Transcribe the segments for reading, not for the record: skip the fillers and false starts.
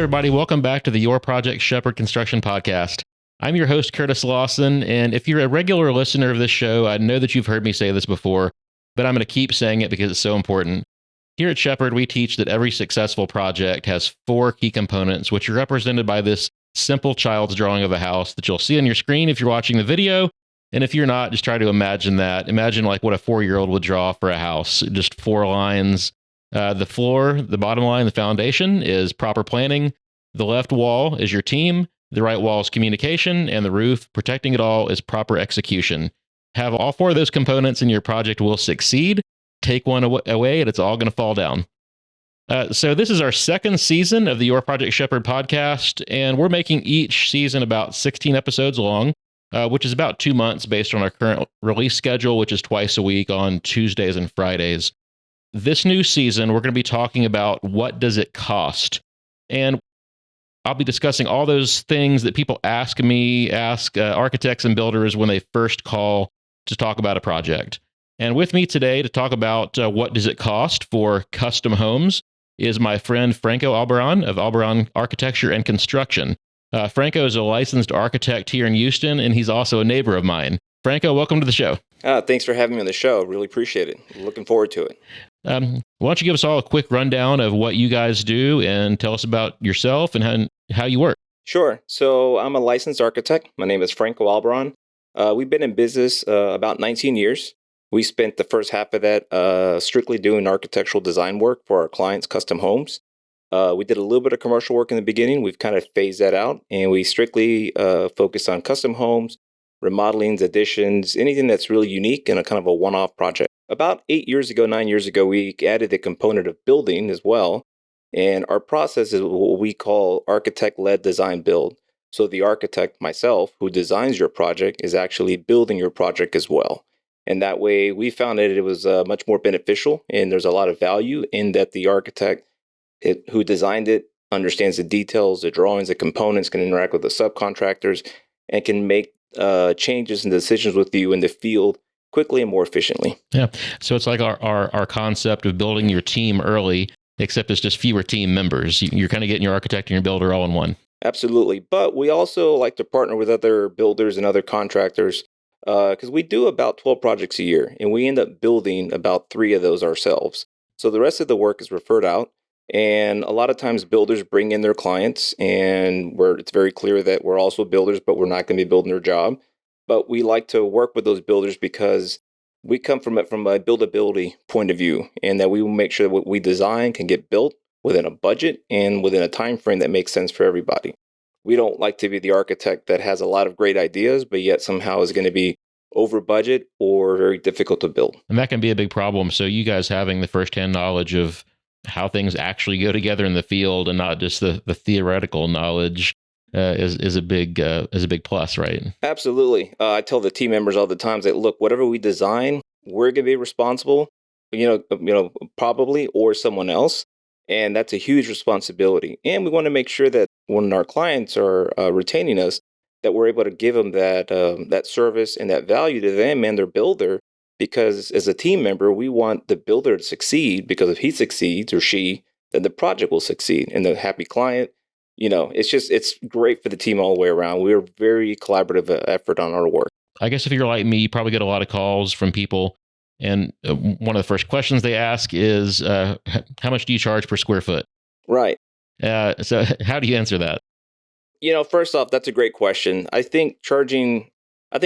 everybody. Welcome back to the Your Project Shepherd Construction Podcast. I'm your host, Curtis Lawson, and if you're a regular listener of this show, I know that you've heard me say this before, but I'm going to keep saying it because it's so important. Here at Shepherd, we teach that every successful project has 4 key components, which are represented by this simple child's drawing of a house that you'll see on your screen if you're watching the video. And if you're not, just try to imagine that. Imagine like what a 4-year-old would draw for a house. Just 4 lines. The floor, the bottom line, the foundation is proper planning. The left wall is your team. The right wall is communication. And the roof, protecting it all, is proper execution. Have all 4 of those components and your project will succeed. Take one away and it's all going to fall down. So this is our 2nd season of the Your Project Shepherd podcast, and we're making each season about 16 episodes long, which is about 2 months based on our current release schedule, which is twice a week on Tuesdays and Fridays. This new season, we're going to be talking about what does it cost? And I'll be discussing all those things that people ask architects and builders when they first call to talk about a project. And with me today to talk about what does it cost for custom homes is my friend Franco Albarran of Albarran Architecture and Construction. Franco is a licensed architect here in Houston, and he's also a neighbor of mine. Franco, welcome to the show. Thanks for having me on the show. Really appreciate it. Looking forward to it. Why don't you give us all a quick rundown of what you guys do and tell us about yourself and how you work? Sure. So I'm a licensed architect. My name is Franco Albarran. We've been in business about 19 years. We spent the first half of that strictly doing architectural design work for our clients' custom homes. We did a little bit of commercial work in the beginning. We've kind of phased that out, and we strictly focus on custom homes, remodelings, additions, anything that's really unique and a kind of a one-off project. About 9 years ago, we added a component of building as well. And our process is what we call architect-led design build. So the architect, myself, who designs your project, is actually building your project as well. And that way, we found that it was much more beneficial, and there's a lot of value in that the architect who designed it understands the details, the drawings, the components, can interact with the subcontractors, and can make changes and decisions with you in the field quickly and more efficiently. Yeah. So it's like our concept of building your team early, except it's just fewer team members. You're kind of getting your architect and your builder all in one. Absolutely. But we also like to partner with other builders and other contractors because we do about 12 projects a year, and we end up building about 3 of those ourselves. So the rest of the work is referred out. And a lot of times builders bring in their clients, and it's very clear that we're also builders, but we're not going to be building their job. But we like to work with those builders because we come from a buildability point of view, and that we will make sure that what we design can get built within a budget and within a time frame that makes sense for everybody. We don't like to be the architect that has a lot of great ideas, but yet somehow is going to be over budget or very difficult to build. And that can be a big problem. So you guys having the firsthand knowledge of how things actually go together in the field and not just the theoretical knowledge is a big plus, right? Absolutely. I tell the team members all the time that, look, whatever we design, we're going to be responsible, probably, or someone else. And that's a huge responsibility. And we want to make sure that when our clients are retaining us, that we're able to give them that service and that value to them and their builder. Because as a team member, we want the builder to succeed, because if he succeeds or she, then the project will succeed. And the happy client, it's great for the team all the way around. We're very collaborative effort on our work. I guess if you're like me, you probably get a lot of calls from people. And one of the first questions they ask is, how much do you charge per square foot? Right. So how do you answer that? First off, that's a great question. I think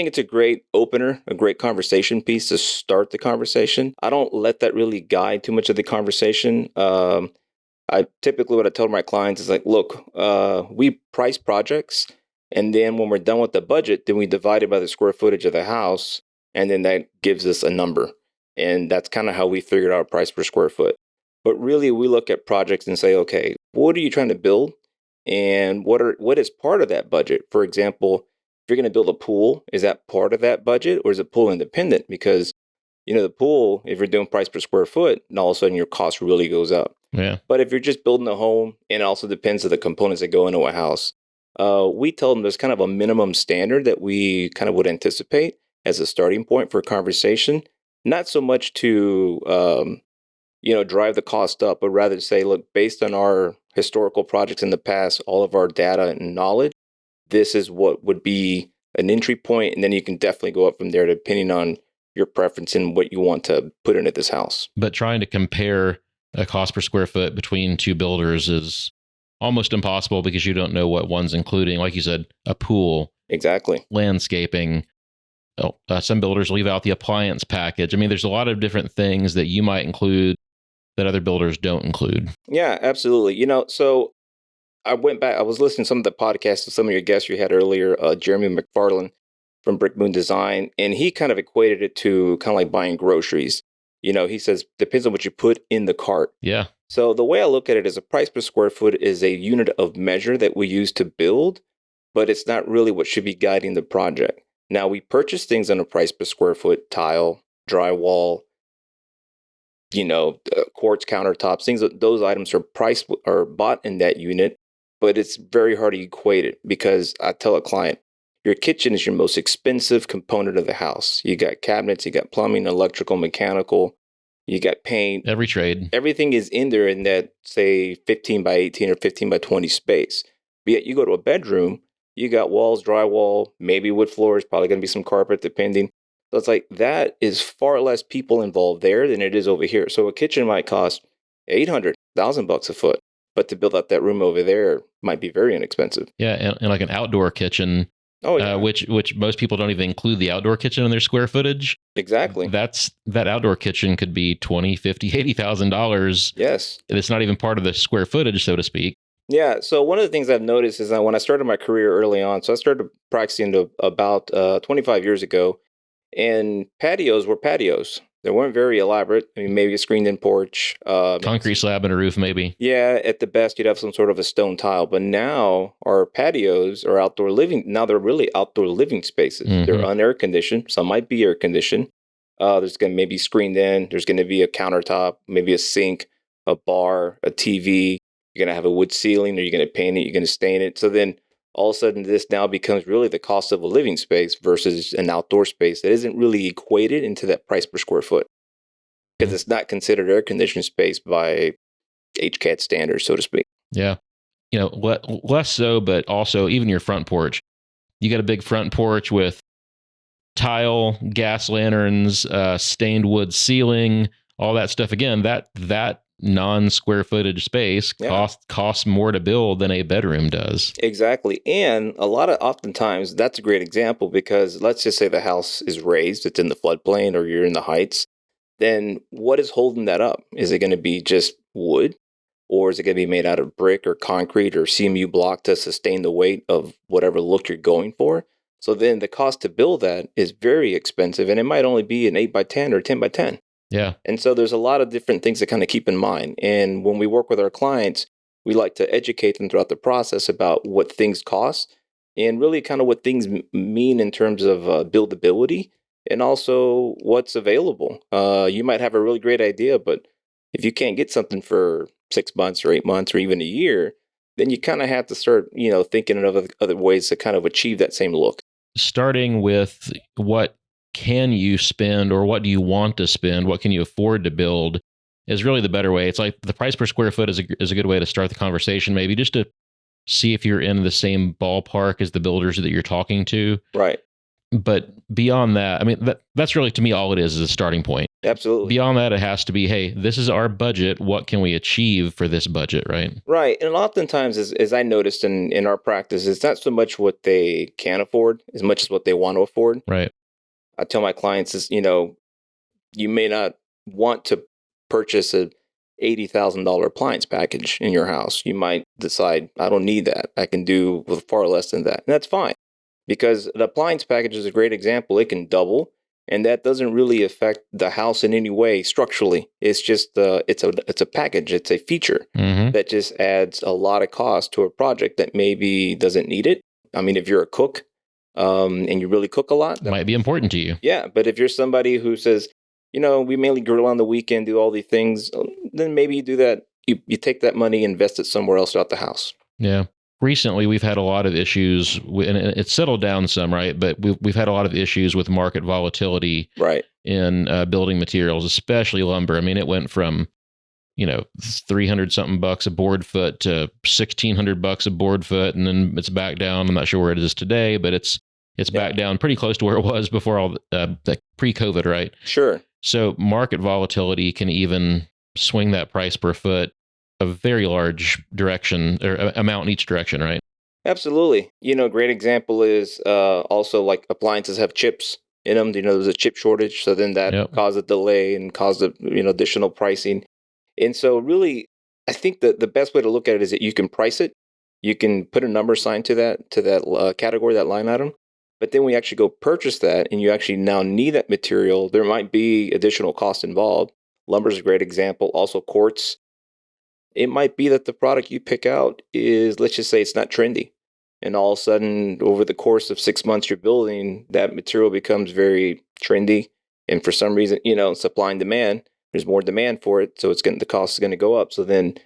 it's a great opener, a great conversation piece to start the conversation. I don't let that really guide too much of the conversation. I typically, what I tell my clients is like, look, we price projects, and then when we're done with the budget, then we divide it by the square footage of the house, and then that gives us a number. And that's kind of how we figured out price per square foot. But really, we look at projects and say, okay, what are you trying to build? And what is part of that budget? For example, if you're going to build a pool, is that part of that budget, or is it pool independent? Because, the pool, if you're doing price per square foot, and all of a sudden your cost really goes up. Yeah. But if you're just building a home, and it also depends on the components that go into a house, we tell them there's kind of a minimum standard that we kind of would anticipate as a starting point for a conversation. Not so much to drive the cost up, but rather say, look, based on our historical projects in the past, all of our data and knowledge, this is what would be an entry point, and then you can definitely go up from there depending on your preference and what you want to put into this house. But trying to compare a cost per square foot between two builders is almost impossible because you don't know what one's including. Like you said, a pool, Exactly, landscaping. Some builders leave out the appliance package. I mean, there's a lot of different things that you might include that other builders don't include. Yeah, absolutely. So I went back, I was listening to some of the podcasts of some of your guests you had earlier, Jeremy McFarland from Brick Moon Design, and he kind of equated it to kind of like buying groceries. He says, depends on what you put in the cart. Yeah. So the way I look at it is a price per square foot is a unit of measure that we use to build, but it's not really what should be guiding the project. Now, we purchase things on a price per square foot, tile, drywall, quartz countertops, things that those items are bought in that unit, but it's very hard to equate it because I tell a client, your kitchen is your most expensive component of the house. You got cabinets, you got plumbing, electrical, mechanical, you got paint. Every trade. Everything is in there in that, say, 15 by 18 or 15 by 20 space. But yet you go to a bedroom, you got walls, drywall, maybe wood floors, probably going to be some carpet, depending. So it's like that is far less people involved there than it is over here. So a kitchen might cost $800,000 a foot, but to build out that room over there might be very inexpensive. Yeah, and like an outdoor kitchen. Oh, yeah. Which most people don't even include the outdoor kitchen in their square footage. Exactly. That outdoor kitchen could be $20,000, $50,000, $80,000. Yes. It's not even part of the square footage, so to speak. Yeah. So one of the things I've noticed is that when I started my career early on, so I started practicing about 25 years ago, and patios were patios. They weren't very elaborate. I mean, maybe a screened-in porch. Concrete slab and a roof, maybe. Yeah, at the best, you'd have some sort of a stone tile. But now our patios are outdoor living. Now they're really outdoor living spaces. Mm-hmm. They're unair conditioned. Some might be air conditioned. There's going to maybe screened in. There's going to be a countertop, maybe a sink, a bar, a TV. You're going to have a wood ceiling, or you're going to paint it. You're going to stain it. So then all of a sudden, this now becomes really the cost of a living space versus an outdoor space that isn't really equated into that price per square foot because it's not considered air conditioned space by HCAT standards, so to speak. Yeah. Less so, but also even your front porch. You got a big front porch with tile, gas lanterns, stained wood ceiling, all that stuff. Again, that non-square footage space costs more to build than a bedroom does. Exactly. And oftentimes that's a great example because let's just say the house is raised, it's in the floodplain or you're in the heights. Then what is holding that up? Is it going to be just wood, or is it going to be made out of brick or concrete or CMU block to sustain the weight of whatever look you're going for? So then the cost to build that is very expensive, and it might only be an 8 by 10 or 10 by 10. Yeah. And so there's a lot of different things to kind of keep in mind. And when we work with our clients, we like to educate them throughout the process about what things cost and really kind of what things mean in terms of buildability and also what's available. You might have a really great idea, but if you can't get something for 6 months or 8 months or even a year, then you kind of have to start, thinking of other ways to kind of achieve that same look. Starting with what can you spend or what do you want to spend? What can you afford to build is really the better way. It's like the price per square foot is a good way to start the conversation, maybe just to see if you're in the same ballpark as the builders that you're talking to. Right. But beyond that, I mean, that's really, to me, all it is a starting point. Absolutely. Beyond that, it has to be, hey, this is our budget. What can we achieve for this budget, right? Right. And oftentimes, as I noticed in our practice, it's not so much what they can afford as much as what they want to afford. Right. I tell my clients is, you may not want to purchase a $80,000 appliance package in your house. You might decide, I don't need that. I can do with far less than that. And that's fine because the appliance package is a great example. It can double, and that doesn't really affect the house in any way structurally. It's just it's a package. It's a feature that just adds a lot of cost to a project that maybe doesn't need it. I mean, if you're a cook, and you really cook a lot, that might be important to you. Yeah, but if you're somebody who says, we mainly grill on the weekend, do all these things, then maybe you do that. You take that money, invest it somewhere else throughout the house. Yeah. Recently, we've had a lot of issues, and it's settled down some, right? But we've had a lot of issues with market volatility, right, in building materials, especially lumber. I mean, it went from $300 something bucks a board foot to $1,600 a board foot, and then it's back down. I'm not sure where it is today, but it's back down pretty close to where it was before all the pre-COVID, right? Sure. So market volatility can even swing that price per foot a very large direction or amount in each direction, right? Absolutely. A great example is also like appliances have chips in them. There's a chip shortage, so then that caused a delay and caused additional pricing. And so really, I think that the best way to look at it is that you can price it. You can put a number sign to that category, that line item. But then we actually go purchase that, and you actually now need that material. There might be additional cost involved. Lumber is a great example. Also quartz. It might be that the product you pick out is, let's just say it's not trendy. And all of a sudden, over the course of 6 months you're building, that material becomes very trendy. And for some reason, supply and demand, there's more demand for it. So the cost is going to go up. So then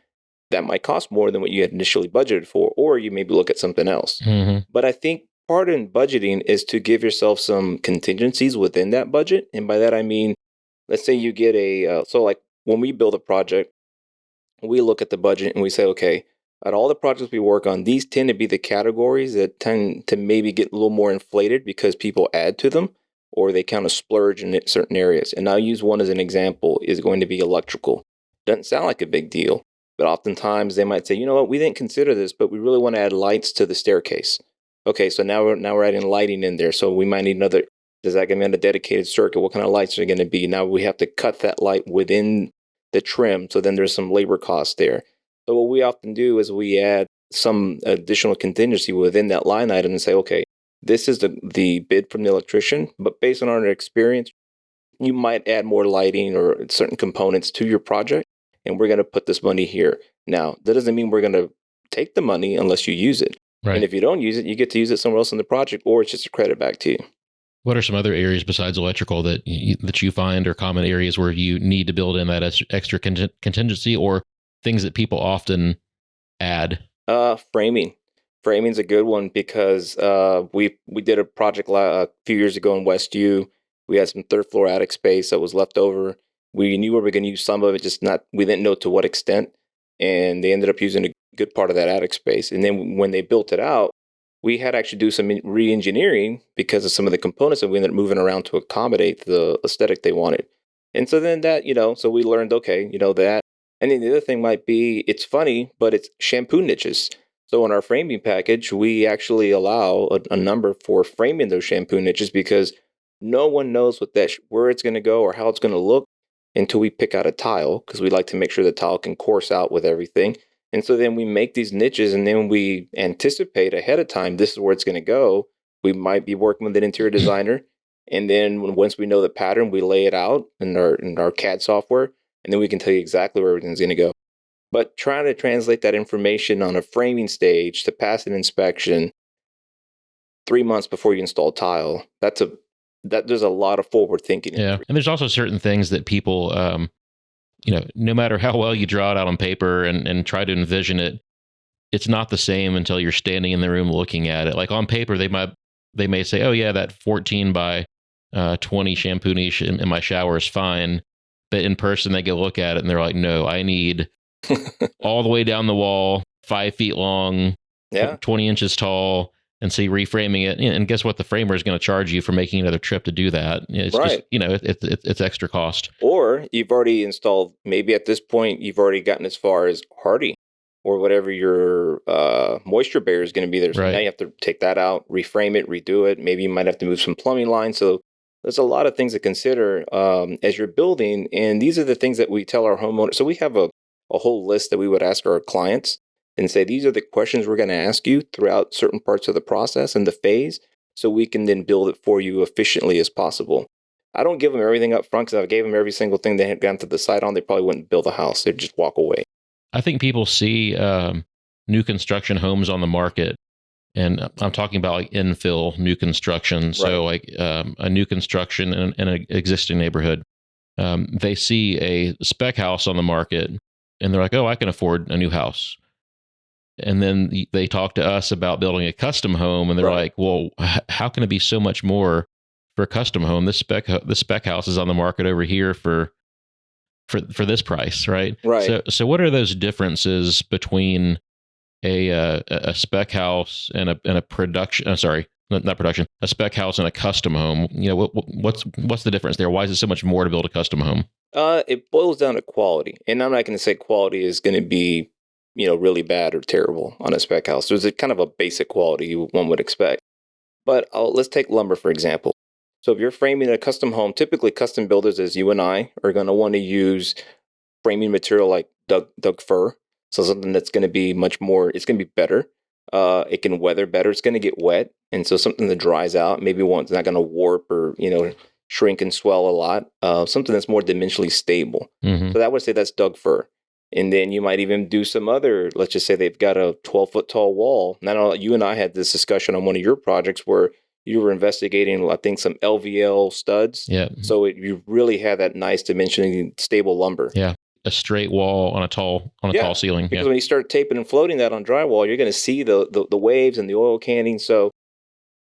that might cost more than what you had initially budgeted for, or you maybe look at something else. Mm-hmm. But I think part in budgeting is to give yourself some contingencies within that budget. And by that, I mean, let's say you get so like when we build a project, we look at the budget and we say, okay, at all the projects we work on, these tend to be the categories that tend to maybe get a little more inflated because people add to them or they kind of splurge in certain areas. And I'll use one as an example is going to be electrical. Doesn't sound like a big deal, but oftentimes they might say, you know what, we didn't consider this, but we really want to add lights to the staircase. Okay, so now we're adding lighting in there. So we might need another, does that going to be on a dedicated circuit? What kind of lights are going to be? Now we have to cut that light within the trim. So then there's some labor costs there. So what we often do is we add some additional contingency within that line item and say, okay, this is the bid from the electrician, but based on our experience, you might add more lighting or certain components to your project, and we're going to put this money here. Now, that doesn't mean we're going to take the money unless you use it. Right. And if you don't use it, you get to use it somewhere else in the project, or it's just a credit back to you. What are some other areas besides electrical that you find are common areas where you need to build in that extra contingency, or things that people often add? Framing. Framing's a good one because we did a project a few years ago in West U. We had some third floor attic space that was left over. We knew we were going to use some of it, we didn't know to what extent. And they ended up using a good part of that attic space. And then when they built it out, we had to actually do some re-engineering because of some of the components that we ended up moving around to accommodate the aesthetic they wanted. And so then that, so we learned, okay, that. And then the other thing might be, it's funny, but it's shampoo niches. So in our framing package, we actually allow a number for framing those shampoo niches because no one knows where it's going to go or how it's going to look until we pick out a tile, because we like to make sure the tile can course out with everything. And so then we make these niches, and then we anticipate ahead of time, this is where it's going to go. We might be working with an interior designer. And then once we know the pattern, we lay it out in our CAD software, and then we can tell you exactly where everything's going to go. But trying to translate that information on a framing stage to pass an inspection 3 months before you install tile, there's a lot of forward thinking. Yeah. And there's also certain things that people, no matter how well you draw it out on paper and try to envision it, it's not the same until you're standing in the room looking at it. Like on paper, they may say, oh yeah, that 14 by 20 shampoo niche in my shower is fine. But in person, they go look at it and they're like, no, I need all the way down the wall, 5 feet long, 20 inches tall. And so you're reframing it. And guess what? The framer is going to charge you for making another trip to do that. It's right. Just, it's extra cost. Or you've already installed, maybe at this point, you've already gotten as far as hardy or whatever your moisture barrier is going to be there. So right. Now you have to take that out, reframe it, redo it. Maybe you might have to move some plumbing lines. So there's a lot of things to consider as you're building. And these are the things that we tell our homeowners. So we have a whole list that we would ask our clients and say, these are the questions we're going to ask you throughout certain parts of the process and the phase, so we can then build it for you efficiently as possible. I don't give them everything up front, because if I gave them every single thing they had gone to decide on, they probably wouldn't build a house. They'd just walk away. I think people see new construction homes on the market, and I'm talking about like infill new construction. So like a new construction in an existing neighborhood. They see a spec house on the market and they're like, oh, I can afford a new house. And then they talk to us about building a custom home, and they're like, well, how can it be so much more for a custom home? The spec house is on the market over here for for this price, right? Right. So what are those differences between a spec house and a production? Sorry, not production. A spec house and a custom home. What's the difference there? Why is it so much more to build a custom home? It boils down to quality, and I'm not going to say quality is going to be, really bad or terrible on a spec house. There's a kind of a basic quality one would expect. But let's take lumber for example. So if you're framing a custom home, typically custom builders, as you and I, are going to want to use framing material like Doug fir. So something that's going to be much more. It's going to be better. It can weather better. It's going to get wet, and so something that dries out. Maybe one's not going to warp or shrink and swell a lot. Something that's more dimensionally stable. Mm-hmm. So that would say that's Doug fir. And then you might even do some other. Let's just say they've got a 12-foot tall wall. And I know you and I had this discussion on one of your projects where you were investigating, I think, some LVL studs. Yeah. So you really have that nice dimensionally stable lumber. Yeah. A straight wall on a tall ceiling. Because when you start taping and floating that on drywall, you're going to see the waves and the oil canning. So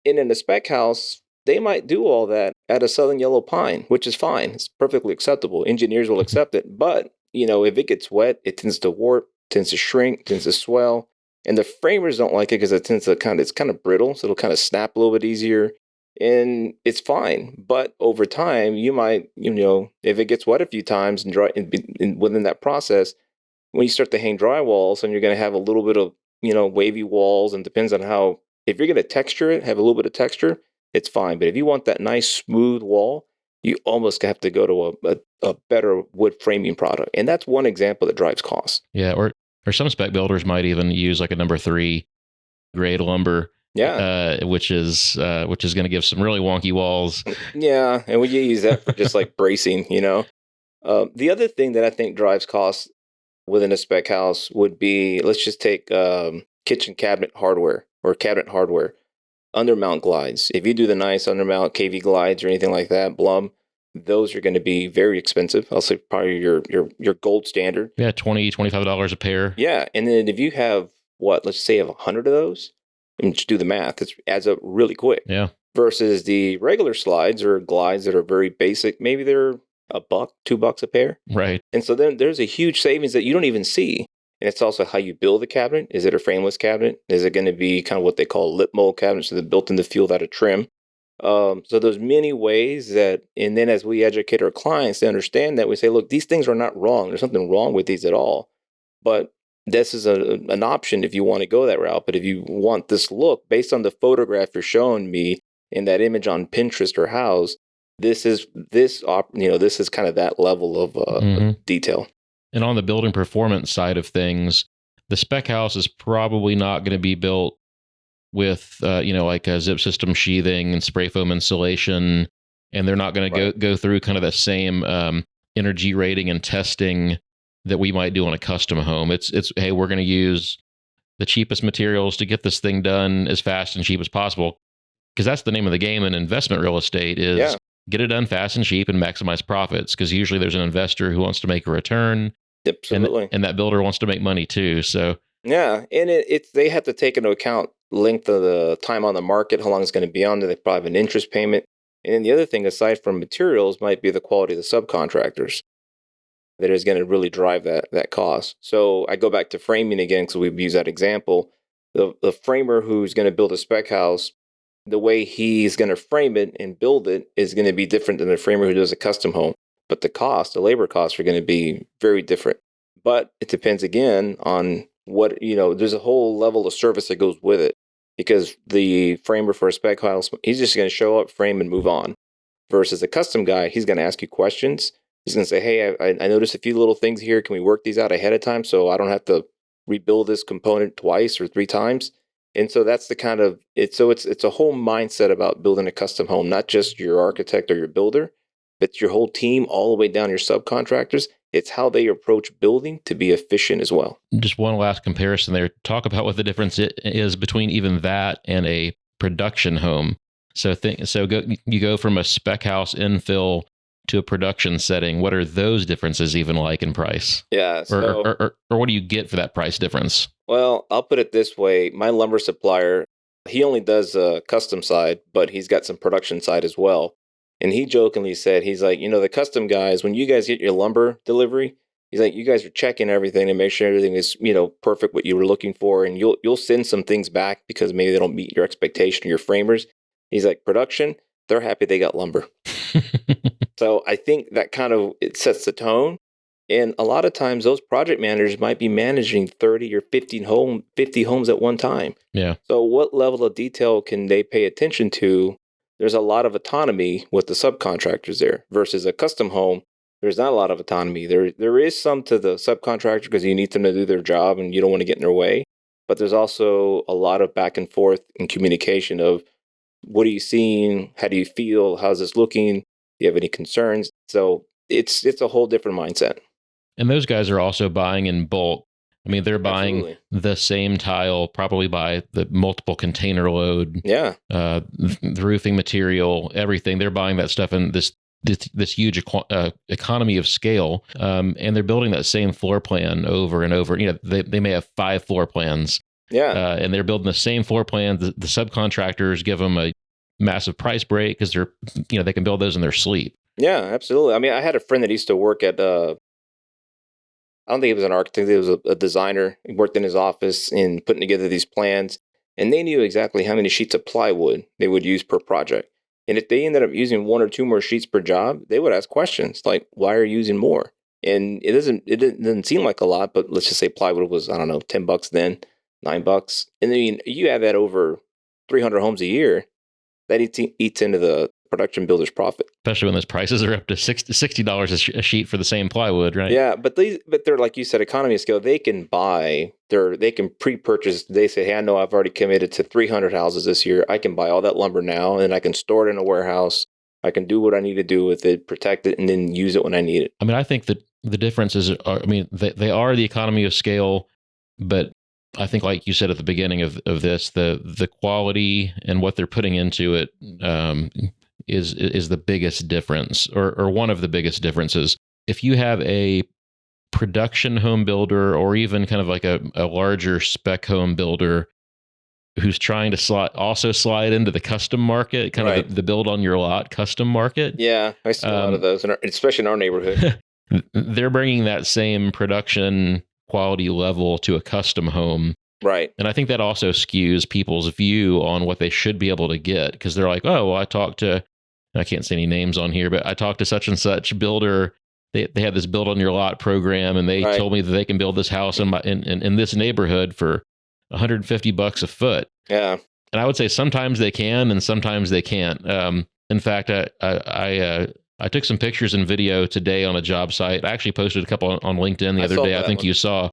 in a spec house, they might do all that at a southern yellow pine, which is fine. It's perfectly acceptable. Engineers will accept it. But, if it gets wet, it tends to warp, tends to shrink, tends to swell. And the framers don't like it because it's kind of brittle. So it'll kind of snap a little bit easier. And it's fine. But over time, you might, if it gets wet a few times and dry within that process, when you start to hang drywalls, and you're going to have a little bit of, wavy walls, and depends on how, if you're going to texture it, have a little bit of texture, it's fine. But if you want that nice smooth wall, you almost have to go to a better wood framing product. And that's one example that drives costs. Yeah. Or some spec builders might even use like a number 3 grade lumber. Yeah. Which is going to give some really wonky walls. Yeah. And we use that for just like bracing, The other thing that I think drives costs within a spec house would be, let's just take kitchen cabinet hardware or cabinet hardware. Undermount glides. If you do the nice undermount KV glides or anything like that, Blum, those are going to be very expensive. I'll say probably your gold standard. Yeah, $25 a pair. Yeah, and then if you have let's say you have 100 of those, and just do the math, it adds up really quick. Yeah. Versus the regular slides or glides that are very basic, maybe they're $1, $2 a pair. Right. And so then there's a huge savings that you don't even see. And it's also how you build the cabinet. Is it a frameless cabinet? Is it going to be kind of what they call lip mold cabinets, so they're built in the field out of trim? So there's many ways that, and then as we educate our clients to understand that, we say, look, these things are not wrong. There's nothing wrong with these at all. But this is an option if you want to go that route. But if you want this look, based on the photograph you're showing me in that image on Pinterest or Houzz, this is kind of that level of detail. And on the building performance side of things, the spec house is probably not going to be built with, like a zip system sheathing and spray foam insulation. And they're not going to go through kind of the same energy rating and testing that we might do on a custom home. It's hey, we're going to use the cheapest materials to get this thing done as fast and cheap as possible. Because that's the name of the game in investment real estate is get it done fast and cheap and maximize profits. Because usually there's an investor who wants to make a return. Absolutely. And that builder wants to make money too. So yeah, and they have to take into account length of the time on the market, how long it's going to be on there. They probably have an interest payment. And then the other thing, aside from materials, might be the quality of the subcontractors that is going to really drive that cost. So I go back to framing again, because we've used that example. The framer who's going to build a spec house, the way he's going to frame it and build it is going to be different than the framer who does a custom home. But the labor costs are going to be very different. But it depends again on what, there's a whole level of service that goes with it. Because the framer for a spec house, he's just going to show up, frame, and move on. Versus a custom guy, he's going to ask you questions. He's going to say, hey, I noticed a few little things here. Can we work these out ahead of time so I don't have to rebuild this component twice or 3 times? And so that's the kind of, it's a whole mindset about building a custom home, not just your architect or your builder, but your whole team, all the way down your subcontractors. It's how they approach building to be efficient as well. Just one last comparison there. Talk about what the difference is between even that and a production home. You go from a spec house infill to a production setting. What are those differences even like in price? Yeah. Or what do you get for that price difference? Well, I'll put it this way. My lumber supplier, he only does a custom side, but he's got some production side as well. And he jokingly said, he's like, the custom guys, when you guys get your lumber delivery, he's like, you guys are checking everything to make sure everything is, perfect what you were looking for. And you'll send some things back because maybe they don't meet your expectation or your framers. He's like, production, they're happy they got lumber. So I think that it sets the tone. And a lot of times those project managers might be managing 30 or 50 homes at one time. Yeah. So what level of detail can they pay attention to? There's a lot of autonomy with the subcontractors there versus a custom home. There's not a lot of autonomy. There is some to the subcontractor because you need them to do their job and you don't want to get in their way. But there's also a lot of back and forth and communication of what are you seeing? How do you feel? How's this looking? Do you have any concerns? So it's a whole different mindset. And those guys are also buying in bulk. I mean, they're buying Absolutely. the same tile, probably by the multiple container load. Yeah. The roofing material, everything. They're buying that stuff in this huge economy of scale. And they're building that same floor plan over and over. They may have 5 floor plans. Yeah. And they're building the same floor plan. The subcontractors give them a massive price break because they can build those in their sleep. Yeah, absolutely. I mean, I had a friend that used to work at I don't think he was an architect. He was a designer. He worked in his office in putting together these plans. And they knew exactly how many sheets of plywood they would use per project. And if they ended up using 1 or 2 more sheets per job, they would ask questions like, why are you using more? And it doesn't seem like a lot, but let's just say plywood was, I don't know, $10 then, $9. And then you add that over 300 homes a year, that eats into the production builder's profit. Especially when those prices are up to $60 a sheet for the same plywood, right? Yeah, but they're, like you said, economy of scale. They can pre-purchase. They say, hey, I know I've already committed to 300 houses this year. I can buy all that lumber now, and I can store it in a warehouse. I can do what I need to do with it, protect it, and then use it when I need it. I mean, I think that the differences are, they are the economy of scale, but I think, like you said at the beginning of this, the quality and what they're putting into it is the biggest difference, or one of the biggest differences. If you have a production home builder, or even kind of like a larger spec home builder who's trying to slide into the custom market, kind Right. of the build on your lot custom market. Yeah, I see a lot of those, especially in our neighborhood. They're bringing that same production quality level to a custom home. Right. And I think that also skews people's view on what they should be able to get, because they're like, oh, well, I can't say any names on here, but I talked to such and such builder. They had this build on your lot program, and they Right. told me that they can build this house in this neighborhood for $150 a foot. Yeah. And I would say sometimes they can, and sometimes they can't. In fact, I took some pictures and video today on a job site. I actually posted a couple on LinkedIn the other day. I think you saw,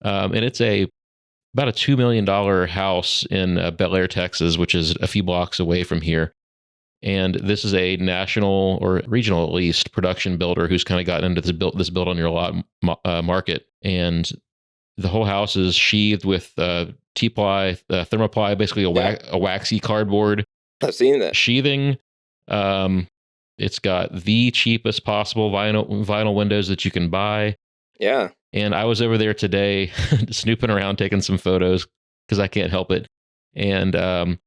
and it's about a $2 million house in Bel Air, Texas, which is a few blocks away from here. And this is a national, or regional at least, production builder who's kind of gotten into this build on your lot market. And the whole house is sheathed with T-ply, thermoply, basically a waxy cardboard. I've seen that. Sheathing. It's got the cheapest possible vinyl windows that you can buy. Yeah. And I was over there today snooping around, taking some photos because I can't help it. And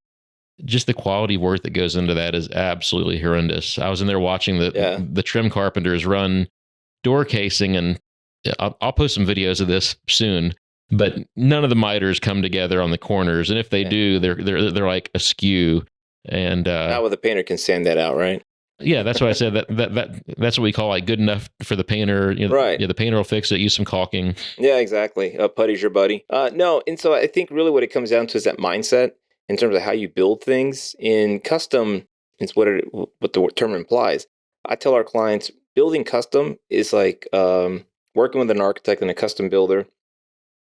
just the quality work that goes into that is absolutely horrendous. I was in there watching the trim carpenters run door casing, and I'll post some videos of this soon. But none of the miters come together on the corners, and if they do, they're like askew. And not with the painter can sand that out, right? Yeah, that's what I said. That's what we call like good enough for the painter. Right. Yeah, the painter will fix it. Use some caulking. Yeah, exactly. Putty's your buddy. No, and so I think really what it comes down to is that mindset in terms of how you build things. In custom, it's what the term implies. I tell our clients, building custom is like working with an architect and a custom builder.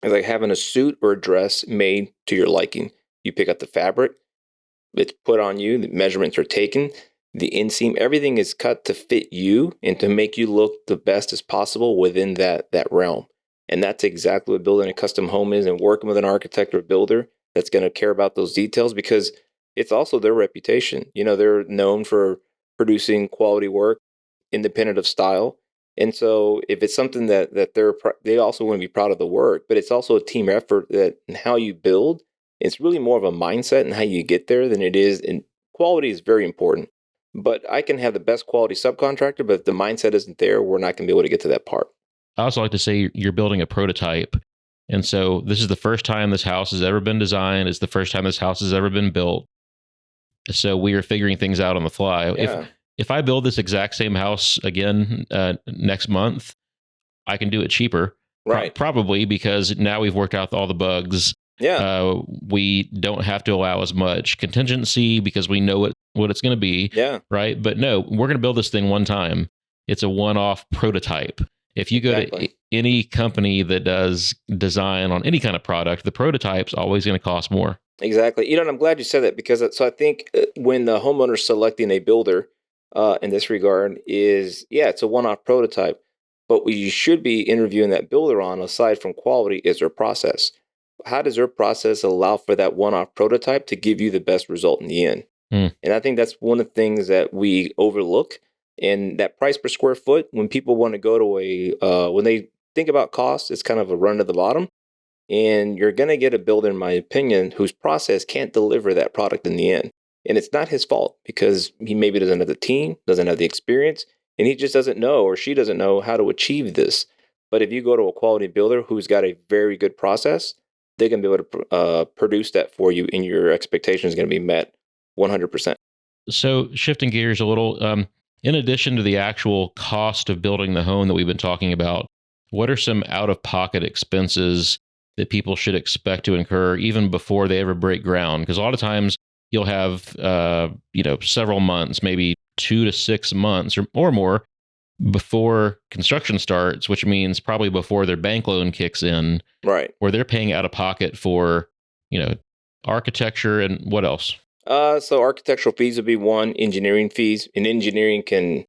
It's like having a suit or a dress made to your liking. You pick up the fabric, it's put on you, the measurements are taken. The inseam, everything is cut to fit you and to make you look the best as possible within that realm. And that's exactly what building a custom home is, and working with an architect or builder that's going to care about those details, because it's also their reputation. They're known for producing quality work, independent of style. And so if it's something that they also want to be proud of the work, but it's also a team effort that in how you build, it's really more of a mindset and how you get there than it is. And quality is very important. But I can have the best quality subcontractor, but if the mindset isn't there, we're not going to be able to get to that part. I also like to say you're building a prototype. And so this is the first time this house has ever been designed. It's the first time this house has ever been built. So we are figuring things out on the fly. Yeah. If I build this exact same house again next month, I can do it cheaper. Right. Probably because now we've worked out all the bugs. Yeah. We don't have to allow as much contingency because we know what it's going to be. Yeah. Right. But no, we're going to build this thing one time. It's a one-off prototype. If you go to any company that does design on any kind of product, the prototype's always going to cost more. Exactly. You know, and I'm glad you said that because so I think when the homeowner's selecting a builder in this regard is, it's a one-off prototype. But what you should be interviewing that builder on, aside from quality, is their process. How does their process allow for that one-off prototype to give you the best result in the end? And I think that's one of the things that we overlook. And that price per square foot, when people want to go to when they think about cost, it's kind of a run to the bottom. And you're going to get a builder, in my opinion, whose process can't deliver that product in the end. And it's not his fault because he maybe doesn't have the team, doesn't have the experience, and he just doesn't know or she doesn't know how to achieve this. But if you go to a quality builder who's got a very good process, they can be able to produce that for you, and your expectation is going to be met 100%. So shifting gears a little, in addition to the actual cost of building the home that we've been talking about, what are some out-of-pocket expenses that people should expect to incur even before they ever break ground? Because a lot of times you'll have, several months, maybe 2 to 6 months or more before construction starts, which means probably before their bank loan kicks in, right? Where they're paying out of pocket for, architecture and what else? So architectural fees would be one. Engineering fees, and engineering can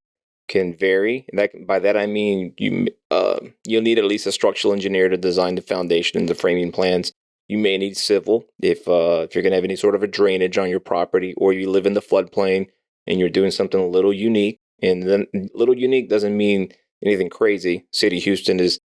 vary. By that I mean you'll need at least a structural engineer to design the foundation and the framing plans. You may need civil if you're going to have any sort of a drainage on your property, or you live in the floodplain and you're doing something a little unique. And then little unique doesn't mean anything crazy. City of Houston is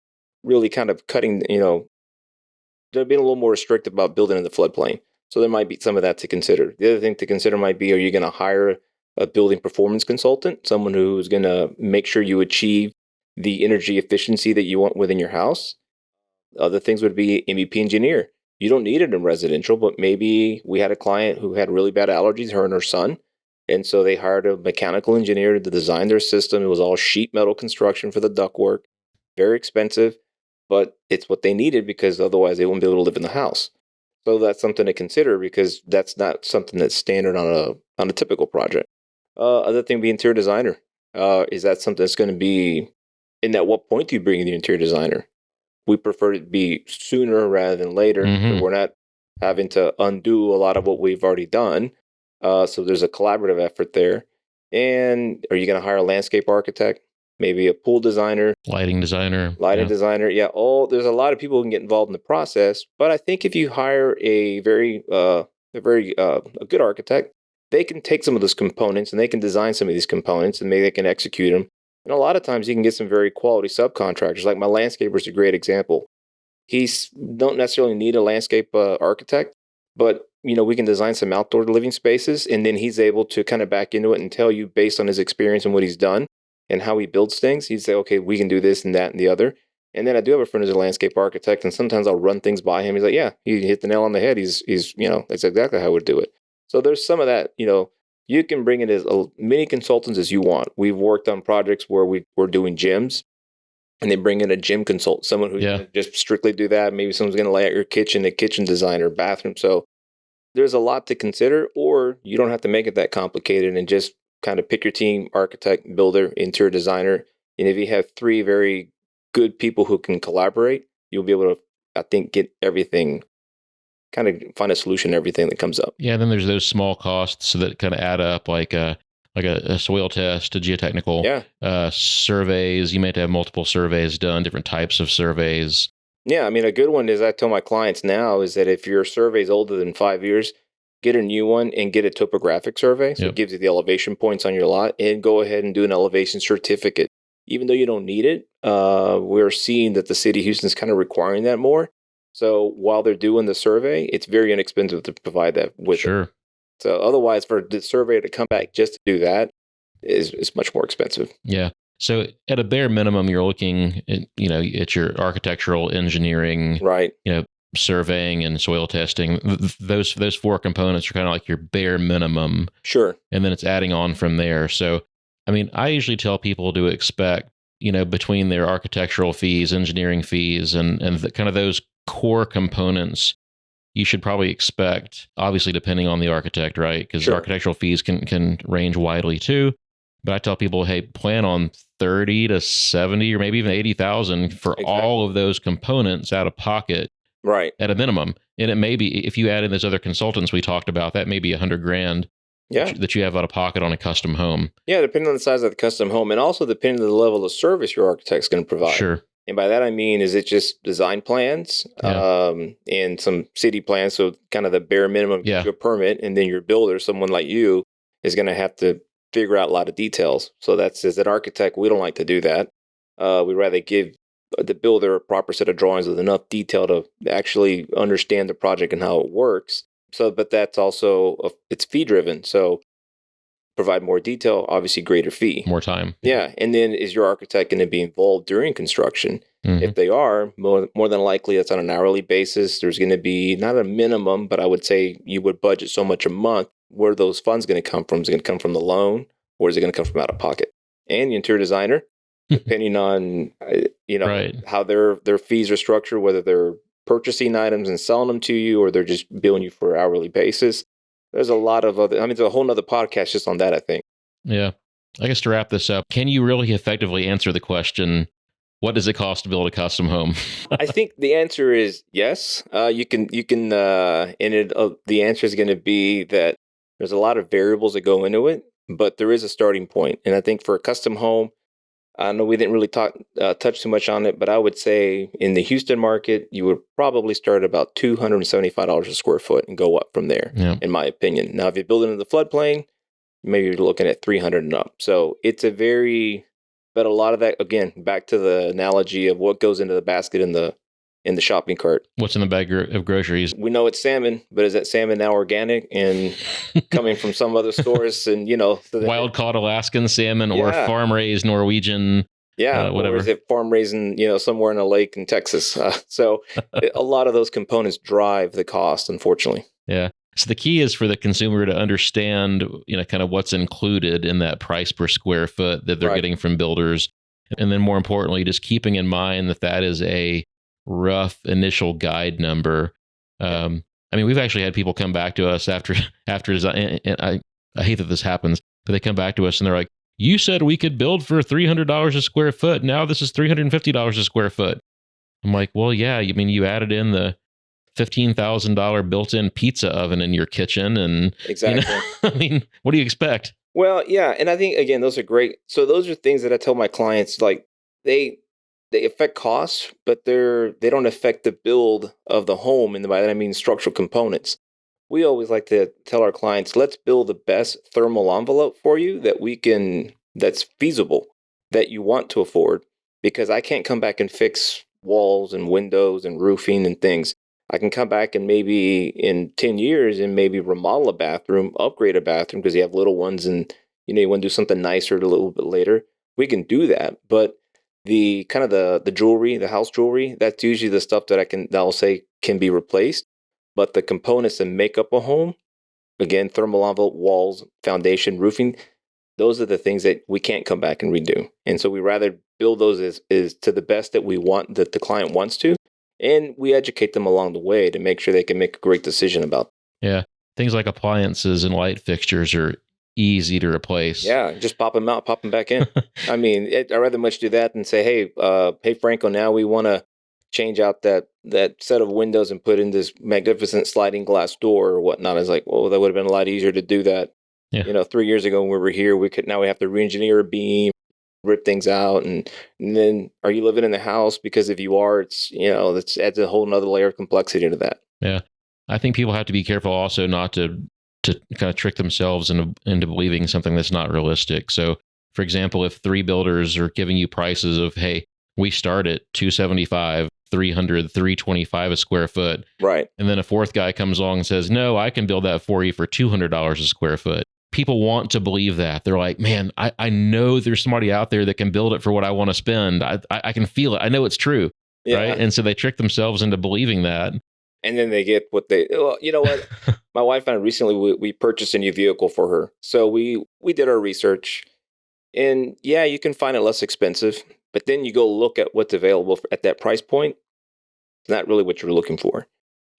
really kind of cutting. They're being a little more restrictive about building in the floodplain. So there might be some of that to consider. The other thing to consider might be, are you going to hire a building performance consultant, someone who's going to make sure you achieve the energy efficiency that you want within your house? Other things would be MEP engineer. You don't need it in residential, but maybe we had a client who had really bad allergies, her and her son. And so they hired a mechanical engineer to design their system. It was all sheet metal construction for the ductwork, very expensive, but it's what they needed because otherwise they wouldn't be able to live in the house. So that's something to consider because that's not something that's standard on a typical project. Other thing, be interior designer. Is that something that's going to be? And at what point do you bring in the interior designer? We prefer it to be sooner rather than later. So we're not having to undo a lot of what we've already done. So there's a collaborative effort there. And are you going to hire a landscape architect? Maybe a pool designer, lighting designer. Yeah. There's a lot of people who can get involved in the process. But I think if you hire a very good architect, they can take some of those components and they can design some of these components and maybe they can execute them. And a lot of times you can get some very quality subcontractors. Like my landscaper is a great example. He's don't necessarily need a landscape architect, but we can design some outdoor living spaces, and then he's able to kind of back into it and tell you based on his experience and what he's done and how he builds things. He'd say, okay, we can do this and that and the other. And then I do have a friend who's a landscape architect, and sometimes I'll run things by him. He's like, yeah, you hit the nail on the head. He's that's exactly how I would do it. So there's some of that, you can bring in as many consultants as you want. We've worked on projects where we're doing gyms, and they bring in a gym consultant, someone who's going to just strictly do that. Maybe someone's going to lay out your kitchen, a kitchen designer, bathroom. So there's a lot to consider, or you don't have to make it that complicated and just kind of pick your team: architect, builder, interior designer. And if you have 3 very good people who can collaborate, you'll be able to, I think, get everything, kind of find a solution to everything that comes up. Yeah, then there's those small costs that kind of add up, like a soil test, a geotechnical surveys. You might have multiple surveys done, different types of surveys. Yeah, I mean, a good one is I tell my clients now is that if your survey is older than 5 years, get a new one and get a topographic survey. So it gives you the elevation points on your lot, and go ahead and do an elevation certificate. Even though you don't need it, we're seeing that the city of Houston is kind of requiring that more. So while they're doing the survey, it's very inexpensive to provide that with. Sure. So otherwise, for the surveyor to come back just to do that, is much more expensive. Yeah. So at a bare minimum, you're looking at your architectural engineering, Right. Surveying and soil testing. Those four components are kind of like your bare minimum. Sure. And then it's adding on from there. So, I mean, I usually tell people to expect, between their architectural fees, engineering fees, and kind of those core components, you should probably expect, obviously depending on the architect, right? Because architectural fees can range widely too. But I tell people, hey, plan on 30 to 70 or maybe even 80,000 for all of those components out of pocket, right? At a minimum. And it may be, if you add in those other consultants we talked about, that may be $100,000 that you have out of pocket on a custom home. Yeah, depending on the size of the custom home, and also depending on the level of service your architect's going to provide. Sure. And by that I mean, is it just design plans and some city plans, so kind of the bare minimum to get you a permit, and then your builder, someone like you, is going to have to figure out a lot of details. So that's, as an architect, we don't like to do that. We'd rather give the builder a proper set of drawings with enough detail to actually understand the project and how it works. So, but that's also, it's fee driven. So provide more detail, obviously greater fee. More time. Yeah. And then is your architect going to be involved during construction? If they are, more than likely it's on an hourly basis. There's going to be not a minimum, but I would say you would budget so much a month. Where are those funds going to come from? Is it going to come from the loan, or is it going to come from out of pocket? And the interior designer, depending on how their fees are structured, whether they're purchasing items and selling them to you, or they're just billing you for an hourly basis. There's a lot of other, there's a whole nother podcast just on that, I think. Yeah. I guess to wrap this up, can you really effectively answer the question, what does it cost to build a custom home? I think the answer is yes. You can, the answer is going to be that there's a lot of variables that go into it, but there is a starting point. And I think for a custom home, I know we didn't really touch too much on it, but I would say in the Houston market, you would probably start at about $275 a square foot and go up from there, in my opinion. Now, if you build it in the floodplain, maybe you're looking at $300 and up. So it's but a lot of that, again, back to the analogy of what goes into the basket in the shopping cart. What's in the bag of groceries? We know it's salmon, but is that salmon now organic and coming from some other stores? And wild caught Alaskan salmon or farm raised Norwegian, whatever. Or is it farm raised somewhere in a lake in Texas? So a lot of those components drive the cost, unfortunately. Yeah. So the key is for the consumer to understand, kind of what's included in that price per square foot that they're getting from builders. And then more importantly, just keeping in mind that is a rough initial guide number. We've actually had people come back to us after design, and I hate that this happens, but they come back to us and they're like, you said we could build for $300 a square foot. Now this is $350 a square foot. I'm like, well, yeah, you added in the $15,000 built-in pizza oven in your kitchen. And exactly. What do you expect? Well, yeah. And I think, again, those are great. So those are things that I tell my clients, like they affect costs, but they don't affect the build of the home. And by that, I mean structural components. We always like to tell our clients, let's build the best thermal envelope for you that's feasible, that you want to afford, because I can't come back and fix walls and windows and roofing and things. I can come back and maybe in 10 years and maybe remodel a bathroom, upgrade a bathroom because you have little ones and you want to do something nicer a little bit later. We can do that. But the kind of the jewelry, the house jewelry, that's usually the stuff that I'll say can be replaced. But the components that make up a home, again, thermal envelope, walls, foundation, roofing, those are the things that we can't come back and redo. And so we rather build those as to the best that we want, that the client wants to. And we educate them along the way to make sure they can make a great decision about them. Yeah. Things like appliances and light fixtures are easy to replace. Yeah. Just pop them out, pop them back in. I'd rather much do that than say, hey, Franco, now we want to change out that set of windows and put in this magnificent sliding glass door or whatnot. It's like, well, that would have been a lot easier to do that. Yeah. 3 years ago when we were here, now we have to re-engineer a beam, rip things out, and then are you living in the house? Because if you are, it's that adds a whole nother layer of complexity to that. Yeah, I think people have to be careful also not to kind of trick themselves into believing something that's not realistic. So, for example, if 3 builders are giving you prices of, hey, we start at $275, $300, $325 a square foot, right? And then a 4th guy comes along and says, no, I can build that for you for $200 a square foot. people want to believe that. They're like, man, I know there's somebody out there that can build it for what I want to spend. I can feel it. I know it's true. Yeah. Right. And so they trick themselves into believing that. And then they get what they, well, you know what? My wife and I recently, we purchased a new vehicle for her. So we did our research. And yeah, you can find it less expensive. But then you go look at what's available at that price point. It's not really what you're looking for.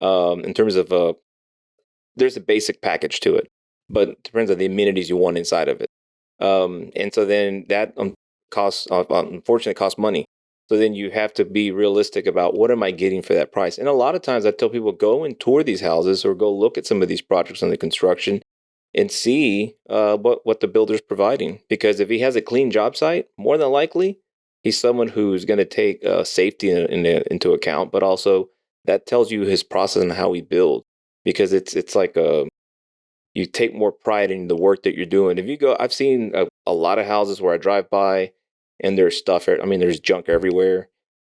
In terms of, there's a basic package to it. But it depends on the amenities you want inside of it. And so then that unfortunately costs money. So then you have to be realistic about what am I getting for that price. And a lot of times I tell people, go and tour these houses or go look at some of these projects under construction and see what the builder's providing. Because if he has a clean job site, more than likely, he's someone who's going to take safety into account, but also that tells you his process and how he builds. Because it's like you take more pride in the work that you're doing. If you go, I've seen a lot of houses where I drive by and there's stuff, there's junk everywhere.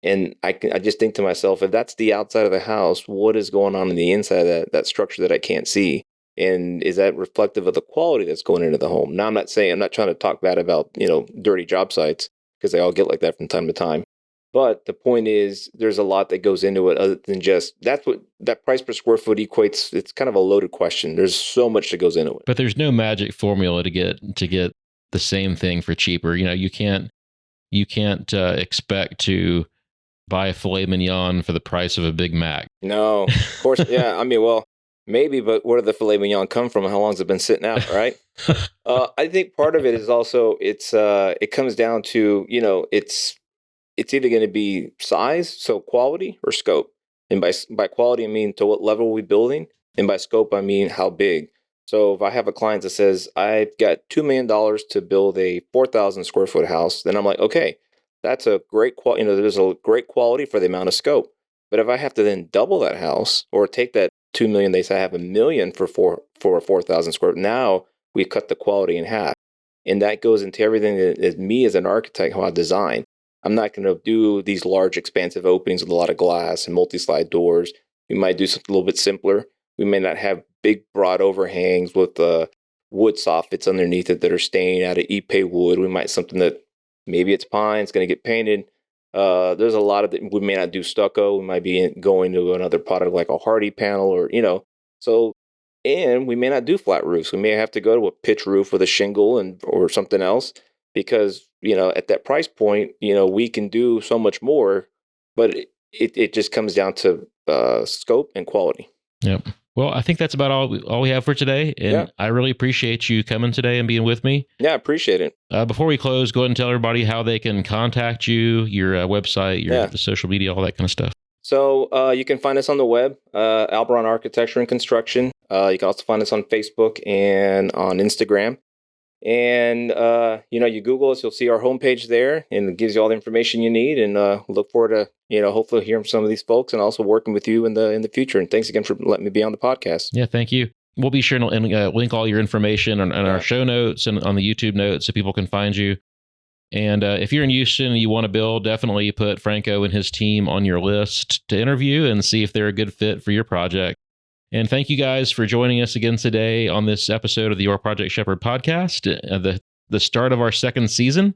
And I just think to myself, if that's the outside of the house, what is going on in the inside of that structure that I can't see? And is that reflective of the quality that's going into the home? Now, I'm not trying to talk bad about, dirty job sites, because they all get like that from time to time. But the point is, there's a lot that goes into it other than just, that's what that price per square foot equates. It's kind of a loaded question. There's so much that goes into it. But there's no magic formula to get the same thing for cheaper. You can't expect to buy a filet mignon for the price of a Big Mac. No, of course. Yeah. Well, maybe, but where did the filet mignon come from? How long has it been sitting out? Right. I think part of it is also, it comes down to, it's either going to be size, so quality, or scope. And by quality, I mean to what level are we building? And by scope, I mean how big. So if I have a client that says, I've got $2 million to build a 4,000 square foot house, then I'm like, okay, that's a great quality. There's a great quality for the amount of scope. But if I have to then double that house or take that 2 million, they say I have $1 million for a 4,000 square. Now we cut the quality in half. And that goes into everything that is me as an architect, how I design. I'm not going to do these large, expansive openings with a lot of glass and multi-slide doors. We might do something a little bit simpler. We may not have big, broad overhangs with wood soffits underneath it that are staying out of Ipe wood. We might something that maybe it's pine, it's going to get painted. There's a lot of that. We may not do stucco. We might be going to another product like a hardy panel or, So, and we may not do flat roofs. We may have to go to a pitch roof with a shingle or something else. Because, at that price point, we can do so much more, but it just comes down to scope and quality. Yep. Well, I think that's about all we have for today. And yeah. I really appreciate you coming today and being with me. Yeah, I appreciate it. Before we close, go ahead and tell everybody how they can contact you, your website, the social media, all that kind of stuff. So you can find us on the web, Albarran Architecture and Construction. You can also find us on Facebook and on Instagram. And, you Google us, you'll see our homepage there, and it gives you all the information you need. And look forward to, hopefully hearing from some of these folks and also working with you in the future. And thanks again for letting me be on the podcast. Yeah, thank you. We'll be sure to link all your information on our show notes and on the YouTube notes so people can find you. And if you're in Houston and you want to build, definitely put Franco and his team on your list to interview and see if they're a good fit for your project. And thank you guys for joining us again today on this episode of the Your Project Shepherd podcast, the start of our second season.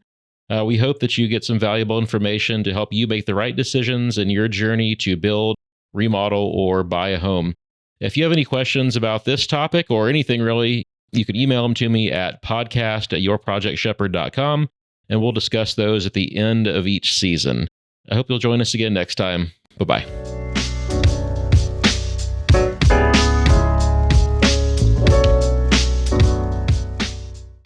We hope that you get some valuable information to help you make the right decisions in your journey to build, remodel, or buy a home. If you have any questions about this topic or anything really, you can email them to me at podcast@yourprojectshepherd.com, and we'll discuss those at the end of each season. I hope you'll join us again next time. Bye-bye.